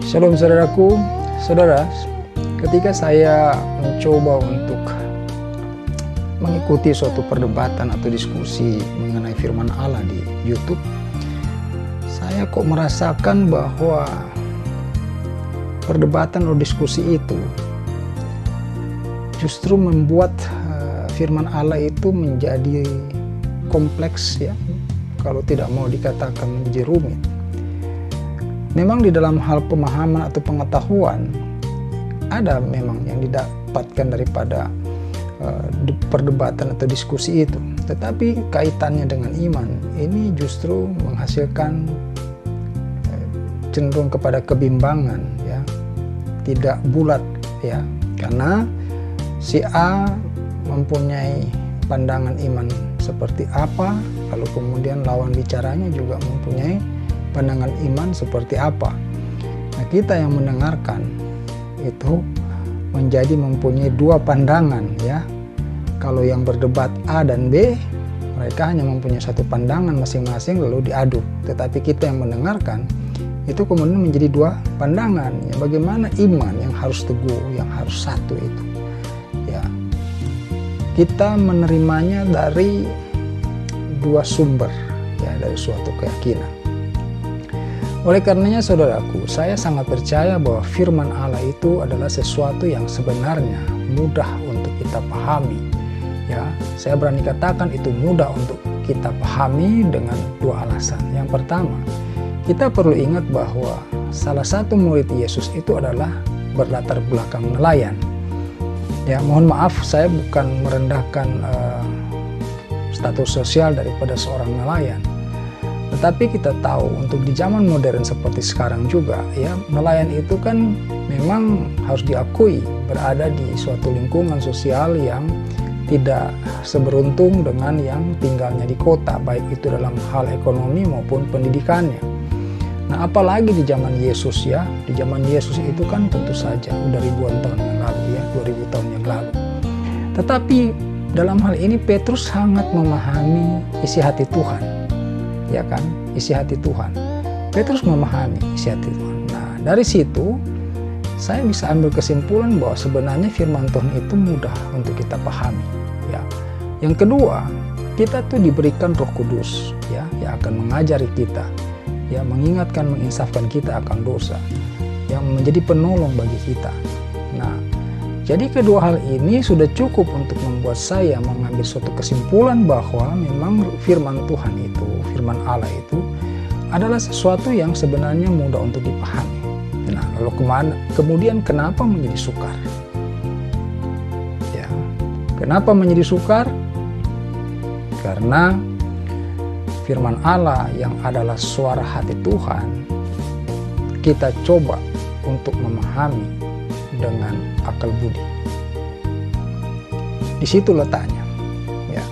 Shalom saudaraku, saudara, ketika saya mencoba untuk mengikuti suatu perdebatan atau diskusi mengenai firman Allah di YouTube, saya kok merasakan bahwa perdebatan atau diskusi itu justru membuat firman Allah itu menjadi kompleks, ya, kalau tidak mau dikatakan menjadi rumit. Memang di dalam hal pemahaman atau pengetahuan ada memang yang didapatkan daripada perdebatan atau diskusi itu, tetapi kaitannya dengan iman ini justru menghasilkan cenderung kepada kebimbangan, ya, tidak bulat, ya, karena si A mempunyai pandangan iman seperti apa, lalu kemudian lawan bicaranya juga mempunyai pandangan iman seperti apa. Nah, kita yang mendengarkan itu menjadi mempunyai dua pandangan, ya. Kalau yang berdebat A dan B, mereka hanya mempunyai satu pandangan masing-masing lalu diadu. Tetapi kita yang mendengarkan itu kemudian menjadi dua pandangan, ya. Bagaimana iman yang harus teguh, yang harus satu itu, ya. Kita menerimanya dari dua sumber, ya, dari suatu keyakinan. Oleh karenanya saudaraku, saya sangat percaya bahwa firman Allah itu adalah sesuatu yang sebenarnya mudah untuk kita pahami. Ya, saya berani katakan itu mudah untuk kita pahami dengan dua alasan. Yang pertama, kita perlu ingat bahwa salah satu murid Yesus itu adalah berlatar belakang nelayan. Ya, mohon maaf, saya bukan merendahkan status sosial daripada seorang nelayan. Tetapi kita tahu untuk di zaman modern seperti sekarang juga, ya, nelayan itu kan memang harus diakui berada di suatu lingkungan sosial yang tidak seberuntung dengan yang tinggalnya di kota, baik itu dalam hal ekonomi maupun pendidikannya. Nah, apalagi di zaman Yesus, ya, di zaman Yesus itu kan tentu saja udah ribuan tahun yang lalu, ya, 2000 tahun yang lalu. Tetapi dalam hal ini Petrus sangat memahami isi hati Tuhan. Ya kan, isi hati Tuhan. Petrus memahami isi hati Tuhan. Nah, dari situ saya bisa ambil kesimpulan bahwa sebenarnya firman Tuhan itu mudah untuk kita pahami, ya. Yang kedua, kita tuh diberikan Roh Kudus, ya, yang akan mengajari kita, ya, mengingatkan, menginsafkan kita akan dosa, yang menjadi penolong bagi kita. Nah, jadi kedua hal ini sudah cukup untuk membuat saya mengambil suatu kesimpulan bahwa memang firman Tuhan itu, firman Allah itu adalah sesuatu yang sebenarnya mudah untuk dipahami. Nah, lalu kemudian kenapa menjadi sukar? Ya, kenapa menjadi sukar? Karena firman Allah yang adalah suara hati Tuhan, kita coba untuk memahami dengan akal budi. Di situ letaknya, ya.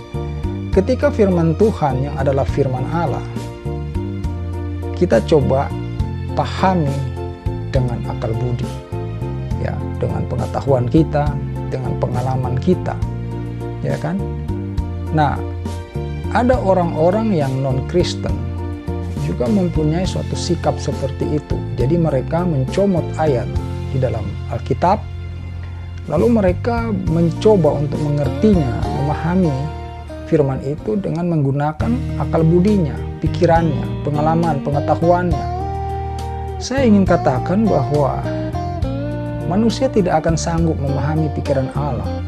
Ketika firman Tuhan yang adalah firman Allah kita coba pahami dengan akal budi, ya, dengan pengetahuan kita, dengan pengalaman kita, ya kan. Nah, ada orang-orang yang non-Kristen juga mempunyai suatu sikap seperti itu. Jadi mereka mencomot ayat di dalam Alkitab, lalu mereka mencoba untuk mengertinya, memahami firman itu dengan menggunakan akal budinya, pikirannya, pengalaman, pengetahuannya. Saya ingin katakan bahwa manusia tidak akan sanggup memahami pikiran Allah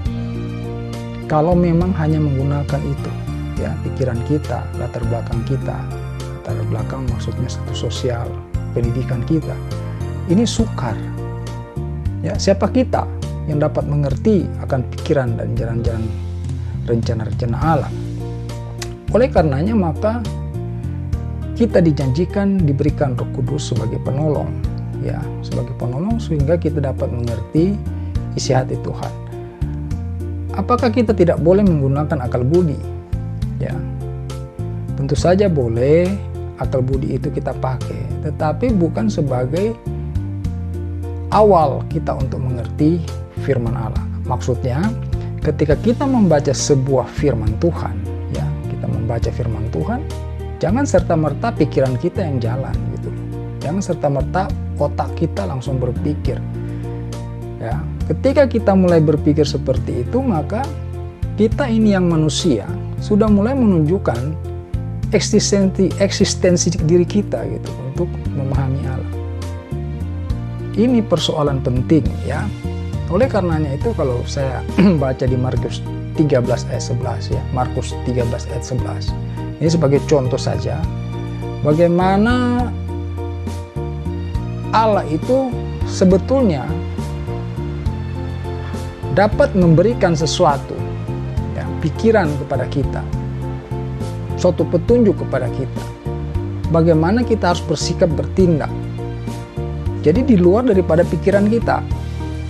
kalau memang hanya menggunakan itu, ya, pikiran kita, latar belakang kita. Latar belakang maksudnya status sosial, pendidikan kita. Ini sukar. Ya, siapa kita yang dapat mengerti akan pikiran dan jalan-jalan rencana-rencana Allah? Oleh karenanya maka kita dijanjikan diberikan Roh Kudus sebagai penolong, ya, sebagai penolong sehingga kita dapat mengerti isi hati Tuhan. Apakah kita tidak boleh menggunakan akal budi? Ya, tentu saja boleh akal budi itu kita pakai, tetapi bukan sebagai awal kita untuk mengerti firman Allah. Maksudnya, ketika kita membaca sebuah firman Tuhan, ya, kita membaca firman Tuhan, jangan serta-merta pikiran kita yang jalan gitu. Jangan serta-merta otak kita langsung berpikir. Ya, ketika kita mulai berpikir seperti itu, maka kita ini yang manusia sudah mulai menunjukkan eksistensi diri kita gitu untuk memahami Allah. Ini persoalan penting ya. Oleh karenanya itu kalau saya baca di Markus 13 ayat 11 ya, Markus 13 ayat 11. Ini sebagai contoh saja bagaimana Allah itu sebetulnya dapat memberikan sesuatu ya, pikiran kepada kita, suatu petunjuk kepada kita, bagaimana kita harus bersikap bertindak. Jadi di luar daripada pikiran kita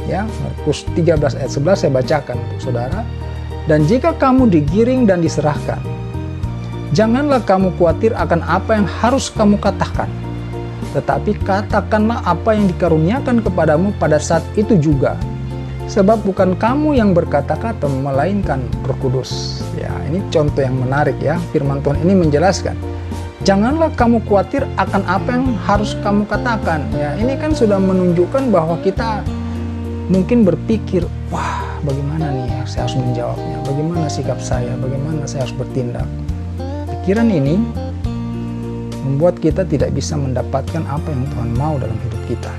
ya. Markus 13 ayat 11 saya bacakan untuk saudara. Dan jika kamu digiring dan diserahkan, janganlah kamu khawatir akan apa yang harus kamu katakan, tetapi katakanlah apa yang dikaruniakan kepadamu pada saat itu juga. Sebab bukan kamu yang berkata-kata, melainkan Roh Kudus. Ya, ini contoh yang menarik ya. Firman Tuhan ini menjelaskan, janganlah kamu khawatir akan apa yang harus kamu katakan. Ya, ini kan sudah menunjukkan bahwa kita mungkin berpikir, wah, bagaimana nih ya, saya harus menjawabnya, bagaimana sikap saya, bagaimana saya harus bertindak. Pikiran ini membuat kita tidak bisa mendapatkan apa yang Tuhan mau dalam hidup kita.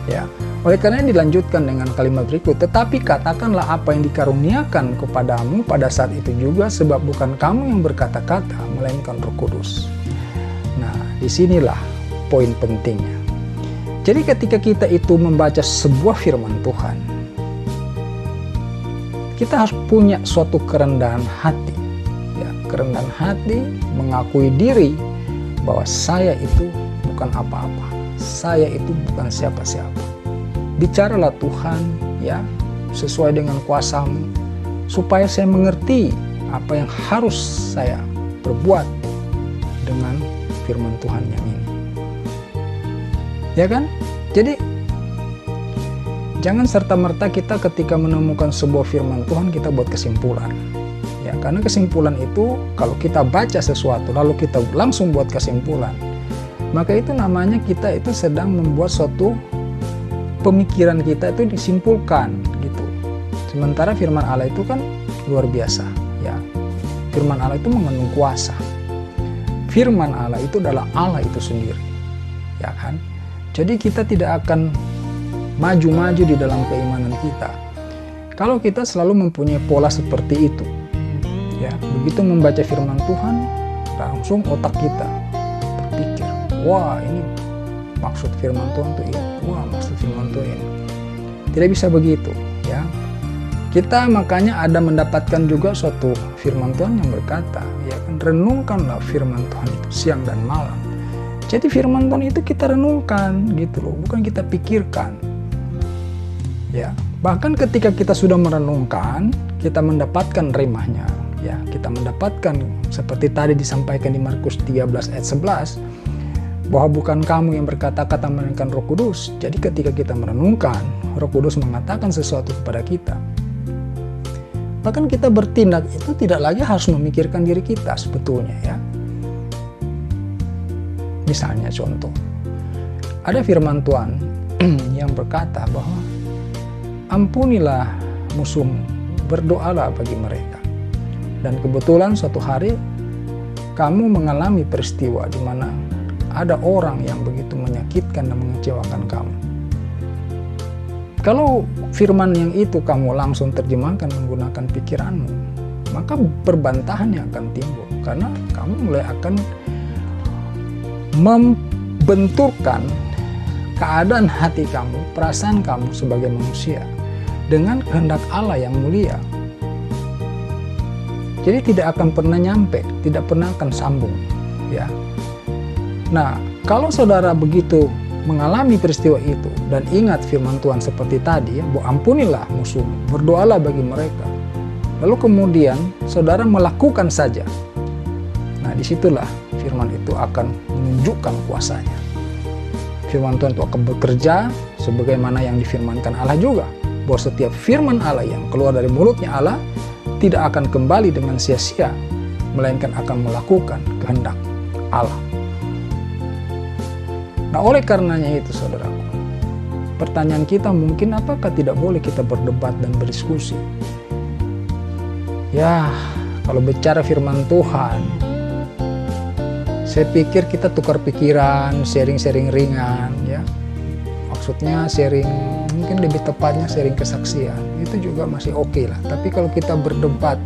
Ya, oleh karena dilanjutkan dengan kalimat berikut, tetapi katakanlah apa yang dikaruniakan kepadamu pada saat itu juga, sebab bukan kamu yang berkata-kata, melainkan Roh Kudus. Nah, disinilah poin pentingnya. Jadi ketika kita itu membaca sebuah firman Tuhan, kita harus punya suatu kerendahan hati. Ya, kerendahan hati mengakui diri bahwa saya itu bukan apa-apa. Saya itu bukan siapa-siapa. Bicaralah Tuhan ya sesuai dengan kuasa-Mu supaya saya mengerti apa yang harus saya perbuat dengan firman Tuhan yang ini. Ya kan? Jadi jangan serta-merta kita ketika menemukan sebuah firman Tuhan kita buat kesimpulan. Ya, karena kesimpulan itu kalau kita baca sesuatu lalu kita langsung buat kesimpulan, maka itu namanya kita itu sedang membuat suatu pemikiran kita itu disimpulkan gitu. Sementara firman Allah itu kan luar biasa ya. Firman Allah itu mengandung kuasa. Firman Allah itu adalah Allah itu sendiri. Ya kan? Jadi kita tidak akan maju-maju di dalam keimanan kita kalau kita selalu mempunyai pola seperti itu. Ya, begitu membaca firman Tuhan, langsung otak kita berpikir, wah ini maksud firman Tuhan itu ini, wah maksud firman Tuhan ini. Tidak bisa begitu ya. Kita makanya ada mendapatkan juga suatu firman Tuhan yang berkata, ya kan, renungkanlah firman Tuhan itu siang dan malam. Jadi firman Tuhan itu kita renungkan gitu loh, bukan kita pikirkan. Ya, bahkan ketika kita sudah merenungkan, kita mendapatkan remahnya. Ya, kita mendapatkan seperti tadi disampaikan di Markus 13 ayat 11 bahwa bukan kamu yang berkata-kata melainkan Roh Kudus. Jadi ketika kita merenungkan, Roh Kudus mengatakan sesuatu kepada kita. Bahkan kita bertindak itu tidak lagi harus memikirkan diri kita sebetulnya ya. Misalnya contoh, ada firman Tuhan yang berkata bahwa ampunilah musuhmu, berdoalah bagi mereka. Dan kebetulan suatu hari kamu mengalami peristiwa di mana ada orang yang begitu menyakitkan dan mengecewakan kamu. Kalau firman yang itu kamu langsung terjemahkan menggunakan pikiranmu, maka perbantahan yang akan timbul. Karena kamu mulai akan membenturkan keadaan hati kamu, perasaan kamu sebagai manusia dengan kehendak Allah yang mulia. Jadi tidak akan pernah nyampe, tidak pernah akan sambung ya. Nah, kalau saudara begitu mengalami peristiwa itu dan ingat firman Tuhan seperti tadi ya, bahwa ampunilah musuhmu, berdoalah bagi mereka. Lalu kemudian saudara melakukan saja. Nah, disitulah firman itu akan menunjukkan kuasanya. Firman Tuhan itu akan bekerja sebagaimana yang difirmankan Allah juga, bahwa setiap firman Allah yang keluar dari mulutnya Allah tidak akan kembali dengan sia-sia, melainkan akan melakukan kehendak Allah. Nah, oleh karenanya itu saudaraku, pertanyaan kita mungkin apakah tidak boleh kita berdebat dan berdiskusi? Ya, kalau bicara firman Tuhan, saya pikir kita tukar pikiran, sharing-sharing ringan ya. Maksudnya sharing, mungkin lebih tepatnya sharing kesaksian, itu juga masih oke lah. Tapi kalau kita berdebat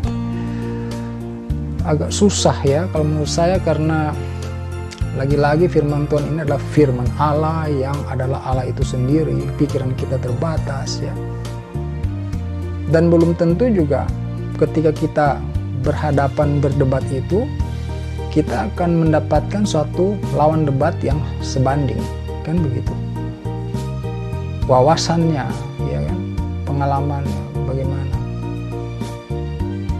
agak susah ya kalau menurut saya, karena lagi-lagi firman Tuhan ini adalah firman Allah yang adalah Allah itu sendiri. Pikiran kita terbatas ya. Dan belum tentu juga ketika kita berhadapan berdebat itu, kita akan mendapatkan suatu lawan debat yang sebanding. Kan begitu. Wawasannya, ya kan? Pengalamannya bagaimana.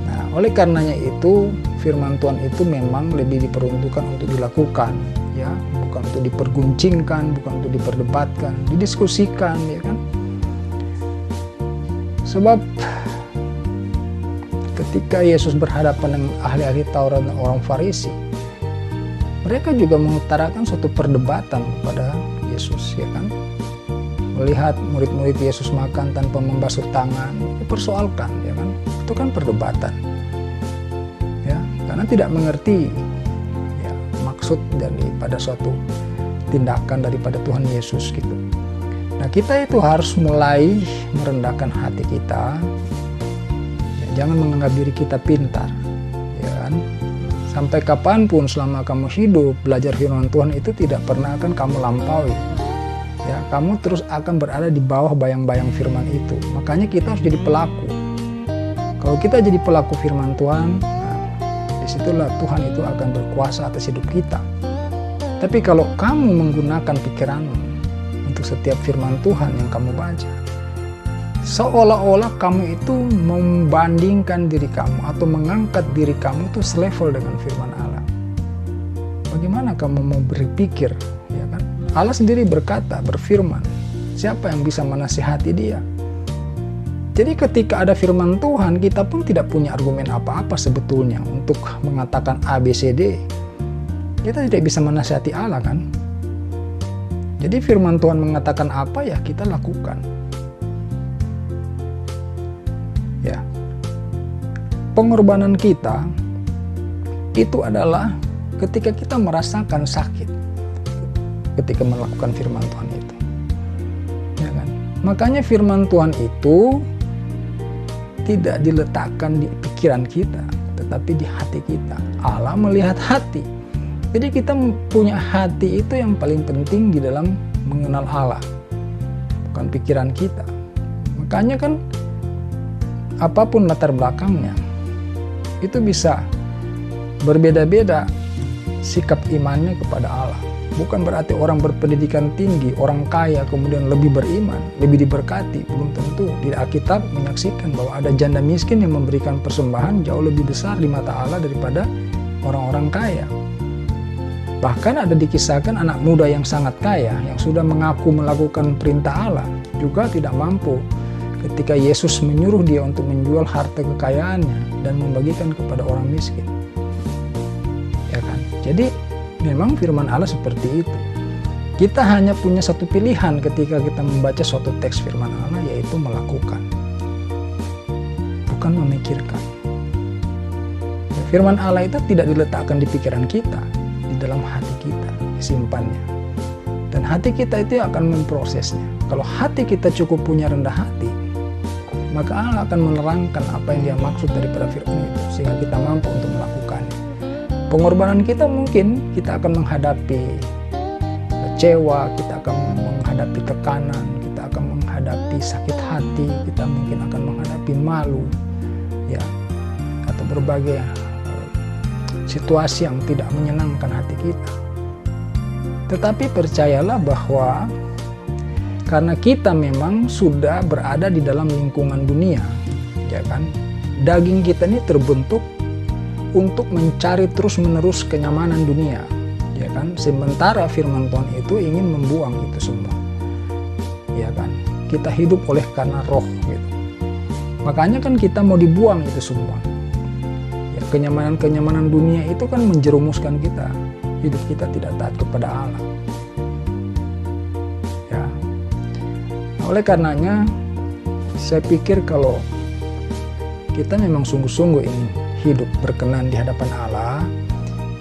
Nah, oleh karenanya itu firman Tuhan itu memang lebih diperuntukkan untuk dilakukan, ya, bukan untuk diperguncingkan, bukan untuk diperdebatkan, didiskusikan, ya kan. Sebab ketika Yesus berhadapan dengan ahli-ahli Taurat dan orang Farisi, mereka juga mengutarakan suatu perdebatan kepada Yesus, ya kan. Melihat murid-murid Yesus makan tanpa membasuh tangan, dipersoalkan, ya kan. Itu kan perdebatan. Ya, karena tidak mengerti ya, maksud daripada suatu tindakan daripada Tuhan Yesus gitu. Nah, kita itu harus mulai merendahkan hati kita. Ya, jangan menganggap diri kita pintar, ya kan. Sampai kapanpun selama kamu hidup, belajar firman Tuhan itu tidak pernah akan kamu lampaui. Ya, kamu terus akan berada di bawah bayang-bayang firman itu. Makanya kita harus jadi pelaku. Kalau kita jadi pelaku firman Tuhan, disitulah Tuhan itu akan berkuasa atas hidup kita. Tapi kalau kamu menggunakan pikiranmu untuk setiap firman Tuhan yang kamu baca, seolah-olah kamu itu membandingkan diri kamu atau mengangkat diri kamu itu selevel dengan firman Allah. Bagaimana kamu mau berpikir, ya kan? Allah sendiri berkata, berfirman, siapa yang bisa menasihati dia? Jadi ketika ada firman Tuhan, kita pun tidak punya argumen apa-apa sebetulnya untuk mengatakan A, B, C, D. Kita tidak bisa menasihati Allah kan. Jadi firman Tuhan mengatakan apa ya kita lakukan. Ya. Pengorbanan kita itu adalah ketika kita merasakan sakit ketika melakukan firman Tuhan itu. Ya kan? Makanya firman Tuhan itu tidak diletakkan di pikiran kita, tetapi di hati kita. Allah melihat hati. Jadi kita punya hati itu yang paling penting di dalam mengenal Allah, bukan pikiran kita. Makanya kan apapun latar belakangnya, itu bisa berbeda-beda sikap imannya kepada Allah. Bukan berarti orang berpendidikan tinggi, orang kaya kemudian lebih beriman, lebih diberkati. Belum tentu. Di Alkitab menyaksikan bahwa ada janda miskin yang memberikan persembahan jauh lebih besar di mata Allah daripada orang-orang kaya. Bahkan ada dikisahkan anak muda yang sangat kaya, yang sudah mengaku melakukan perintah Allah, juga tidak mampu ketika Yesus menyuruh dia untuk menjual harta kekayaannya dan membagikan kepada orang miskin. Ya kan? Jadi memang firman Allah seperti itu. Kita hanya punya satu pilihan ketika kita membaca suatu teks firman Allah, yaitu melakukan, bukan memikirkan. Firman Allah itu tidak diletakkan di pikiran kita, di dalam hati kita, disimpannya. Dan hati kita itu akan memprosesnya. Kalau hati kita cukup punya rendah hati, maka Allah akan menerangkan apa yang dia maksud daripada firman itu, sehingga kita mampu untuk melakukannya. Pengorbanan kita mungkin kita akan menghadapi kecewa, kita akan menghadapi tekanan, kita akan menghadapi sakit hati, kita mungkin akan menghadapi malu, ya, atau berbagai situasi yang tidak menyenangkan hati kita. Tetapi percayalah bahwa karena kita memang sudah berada di dalam lingkungan dunia, ya kan, daging kita ini terbentuk untuk mencari terus-menerus kenyamanan dunia, ya kan. Sementara firman Tuhan itu ingin membuang itu semua, ya kan. Kita hidup oleh karena roh, gitu. Makanya kan kita mau dibuang itu semua. Ya, kenyamanan-kenyamanan dunia itu kan menjerumuskan kita, hidup kita tidak taat kepada Allah. Oleh karenanya, saya pikir kalau kita memang sungguh-sungguh ingin hidup berkenan di hadapan Allah,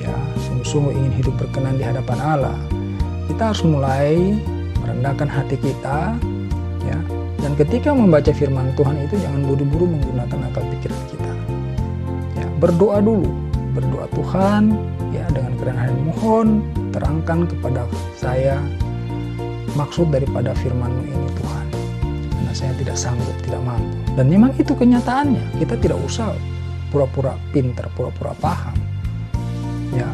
ya, sungguh-sungguh ingin hidup berkenan di hadapan Allah, kita harus mulai merendahkan hati kita, ya. Dan ketika membaca firman Tuhan itu jangan buru-buru menggunakan akal pikiran kita. Ya, berdoa dulu, berdoa Tuhan, ya, dengan kerendahan hati, mohon terangkan kepada saya maksud daripada firman-Mu ini Tuhan. Karena saya tidak sanggup, tidak mampu. Dan memang itu kenyataannya. Kita tidak usah pura-pura pintar, pura-pura paham. Ya,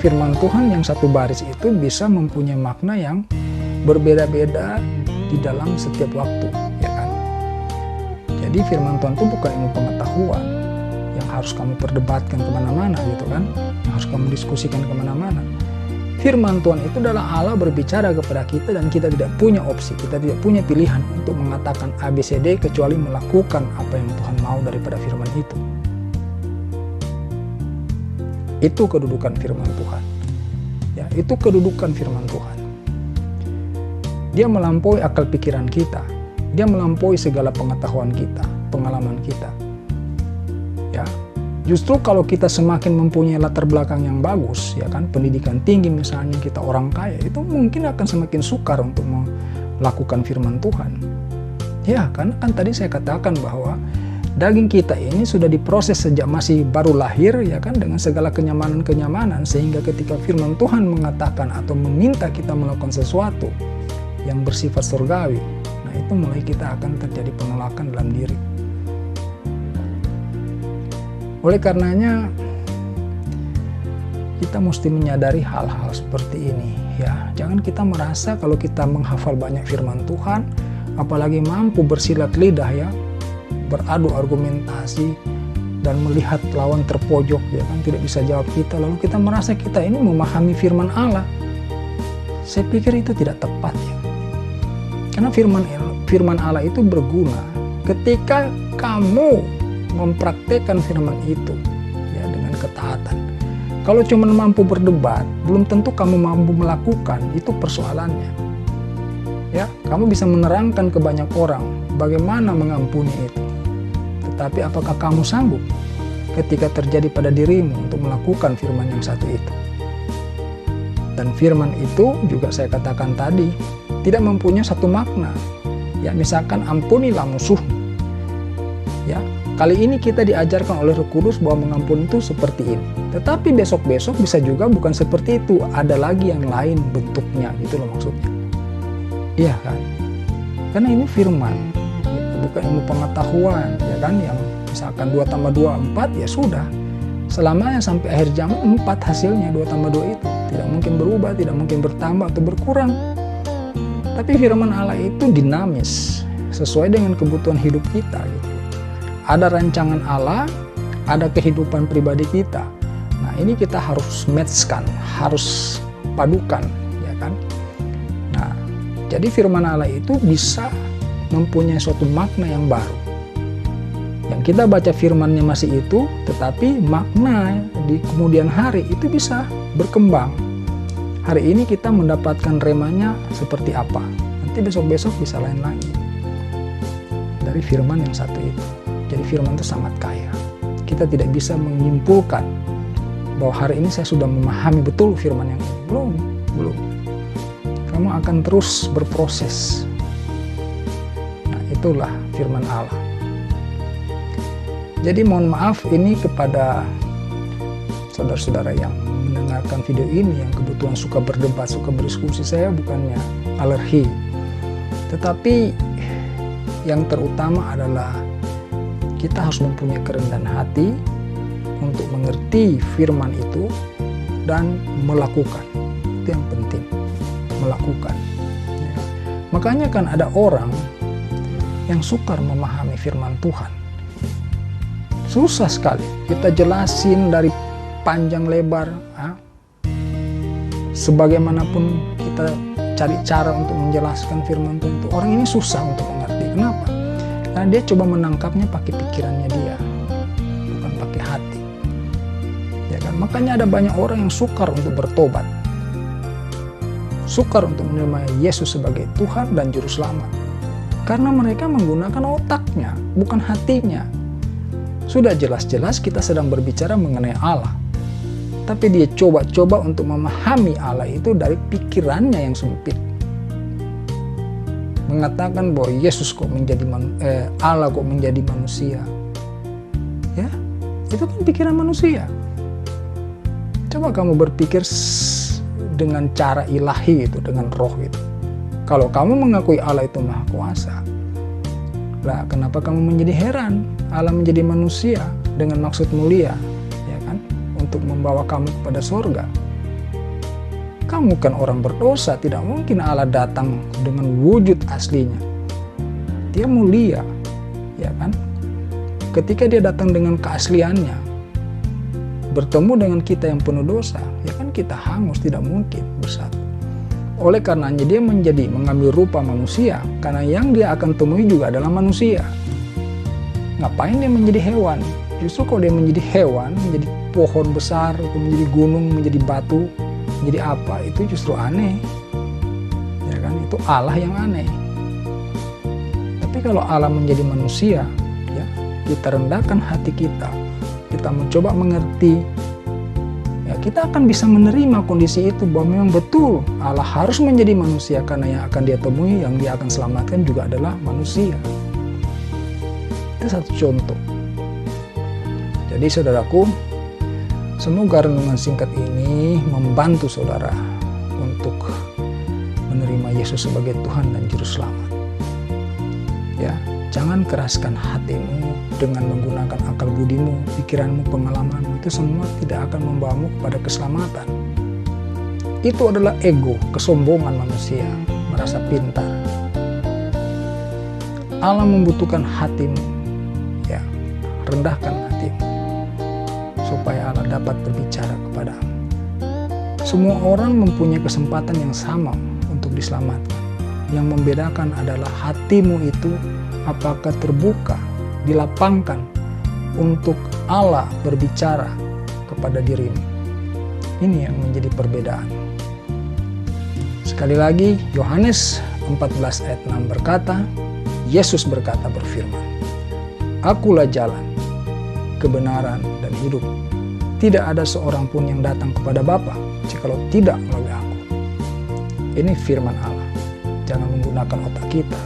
firman Tuhan yang satu baris itu bisa mempunyai makna yang berbeda-beda di dalam setiap waktu, ya kan? Jadi firman Tuhan itu bukan ilmu pengetahuan yang harus kamu perdebatkan kemana-mana, gitu kan? Yang harus kamu diskusikan kemana-mana. Firman Tuhan itu adalah Allah berbicara kepada kita dan kita tidak punya opsi, kita tidak punya pilihan untuk mengatakan ABCD kecuali melakukan apa yang Tuhan mau daripada firman itu. Itu kedudukan firman Tuhan. Ya, itu kedudukan firman Tuhan. Dia melampaui akal pikiran kita. Dia melampaui segala pengetahuan kita, pengalaman kita. Ya. Justru kalau kita semakin mempunyai latar belakang yang bagus, ya kan, pendidikan tinggi misalnya, kita orang kaya, itu mungkin akan semakin sukar untuk melakukan firman Tuhan. Ya, kan tadi saya katakan bahwa daging kita ini sudah diproses sejak masih baru lahir, ya kan, dengan segala kenyamanan-kenyamanan, sehingga ketika firman Tuhan mengatakan atau meminta kita melakukan sesuatu yang bersifat surgawi, nah itu mulai kita akan terjadi penolakan dalam diri. Oleh karenanya kita mesti menyadari hal-hal seperti ini, ya. Jangan kita merasa kalau kita menghafal banyak firman Tuhan, apalagi mampu bersilat lidah, ya, beradu argumentasi dan melihat lawan terpojok, ya kan, tidak bisa jawab kita, lalu kita merasa kita ini memahami firman Allah. Saya pikir itu tidak tepat, ya. Karena firman Allah itu berguna ketika kamu mempraktekkan firman itu, ya, dengan ketaatan. Kalau cuma mampu berdebat, belum tentu kamu mampu melakukan, itu persoalannya. Ya, kamu bisa menerangkan ke banyak orang bagaimana mengampuni itu. Tetapi apakah kamu sanggup ketika terjadi pada dirimu untuk melakukan firman yang satu itu? Dan firman itu juga saya katakan tadi tidak mempunyai satu makna. Ya, misalkan ampunilah musuhmu. Ya, kali ini kita diajarkan oleh Roh Kudus bahwa mengampuni itu seperti ini. Tetapi besok-besok bisa juga bukan seperti itu. Ada lagi yang lain bentuknya, gitu loh maksudnya. Iya kan? Karena ini firman, gitu, bukan ilmu pengetahuan, ya kan? Yang misalkan 2 tambah 2, 4, ya sudah. Selamanya sampai akhir zaman 4 hasilnya, 2 tambah 2 itu. Tidak mungkin berubah, tidak mungkin bertambah atau berkurang. Tapi firman Allah itu dinamis, sesuai dengan kebutuhan hidup kita, gitu. Ada rancangan Allah, ada kehidupan pribadi kita. Nah, ini kita harus matchkan, harus padukan, ya kan? Nah, jadi firman Allah itu bisa mempunyai suatu makna yang baru. Yang kita baca firmannya masih itu, tetapi makna di kemudian hari itu bisa berkembang. Hari ini kita mendapatkan remanya seperti apa, nanti besok-besok bisa lain lagi. Dari firman yang satu itu. Jadi firman itu sangat kaya. Kita tidak bisa menyimpulkan bahwa hari ini saya sudah memahami betul firman yang ini. Belum. Kamu akan terus berproses. Nah, itulah firman Allah. Jadi mohon maaf ini kepada saudara-saudara yang mendengarkan video ini, yang kebetulan suka berdebat, suka berdiskusi. Saya bukannya alergi. Tetapi yang terutama adalah kita harus mempunyai kerendahan hati untuk mengerti firman itu dan melakukan. Itu yang penting, melakukan. Ya. Makanya kan ada orang yang sukar memahami firman Tuhan. Susah sekali. Kita jelasin dari panjang lebar. Sebagaimanapun kita cari cara untuk menjelaskan firman Tuhan itu, orang ini susah untuk mengerti. Kenapa? Karena dia coba menangkapnya pakai pikirannya dia, bukan pakai hati. Ya kan? Makanya ada banyak orang yang sukar untuk bertobat, sukar untuk menerima Yesus sebagai Tuhan dan Juru Selamat. Karena mereka menggunakan otaknya, bukan hatinya. Sudah jelas-jelas kita sedang berbicara mengenai Allah. Tapi dia coba-coba untuk memahami Allah itu dari pikirannya yang sempit. Mengatakan bahwa Yesus kok menjadi Allah kok menjadi manusia. Ya, itu kan pikiran manusia. Coba kamu berpikir dengan cara ilahi itu, dengan roh itu. Kalau kamu mengakui Allah itu Maha Kuasa, lah kenapa kamu menjadi heran Allah menjadi manusia dengan maksud mulia, ya kan, untuk membawa kamu kepada surga? Kamu kan orang berdosa, tidak mungkin Allah datang dengan wujud aslinya. Dia mulia, ya kan? Ketika dia datang dengan keasliannya, bertemu dengan kita yang penuh dosa, ya kan kita hangus, tidak mungkin bersatu. Oleh karenanya dia mengambil rupa manusia, karena yang dia akan temui juga adalah manusia. Ngapain dia menjadi hewan? Justru kalau dia menjadi hewan, menjadi pohon besar, atau menjadi gunung, menjadi batu, menjadi apa, itu justru aneh. Ya kan, itu Allah yang aneh. Tapi kalau Allah menjadi manusia, ya, kita rendahkan hati kita mencoba mengerti, ya kita akan bisa menerima kondisi itu bahwa memang betul Allah harus menjadi manusia, karena yang akan dia temui, yang dia akan selamatkan juga adalah manusia. Itu satu contoh. Jadi saudaraku, semoga renungan singkat ini membantu saudara untuk menerima Yesus sebagai Tuhan dan Juru Selamat. Ya, jangan keraskan hatimu dengan menggunakan akal budimu, pikiranmu, pengalamanmu. Itu semua tidak akan membawamu kepada keselamatan. Itu adalah ego, kesombongan manusia, merasa pintar. Allah membutuhkan hatimu, ya, rendahkan hatimu supaya Allah dapat berbicara kepadamu. Semua orang mempunyai kesempatan yang sama untuk diselamatkan. Yang membedakan adalah hatimu itu apakah terbuka, dilapangkan untuk Allah berbicara kepada dirimu. Ini yang menjadi perbedaan. Sekali lagi, Yohanes 14 ayat 6 berkata, Yesus berfirman, Akulah jalan, kebenaran, dan hidup. Tidak ada seorang pun yang datang kepada Bapa jikalau tidak melalui aku. Ini firman Allah. Jangan menggunakan otak kita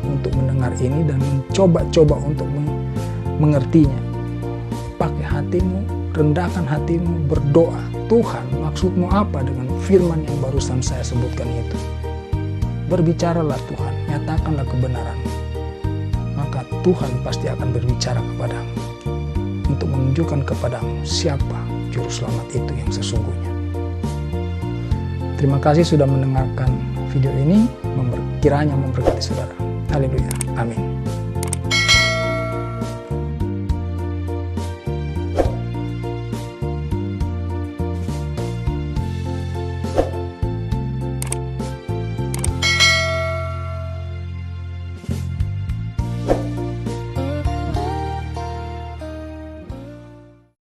untuk mendengar ini dan mencoba-coba untuk mengertinya. Pakai hatimu, rendahkan hatimu, berdoa. Tuhan, maksudmu apa dengan firman yang barusan saya sebutkan itu? Berbicaralah Tuhan, nyatakanlah kebenaranmu. Maka Tuhan pasti akan berbicara kepadamu untuk menunjukkan kepadamu siapa Juru Selamat itu yang sesungguhnya. Terima kasih sudah mendengarkan video ini. Kiranya memberkati saudara. Haleluya. Amin.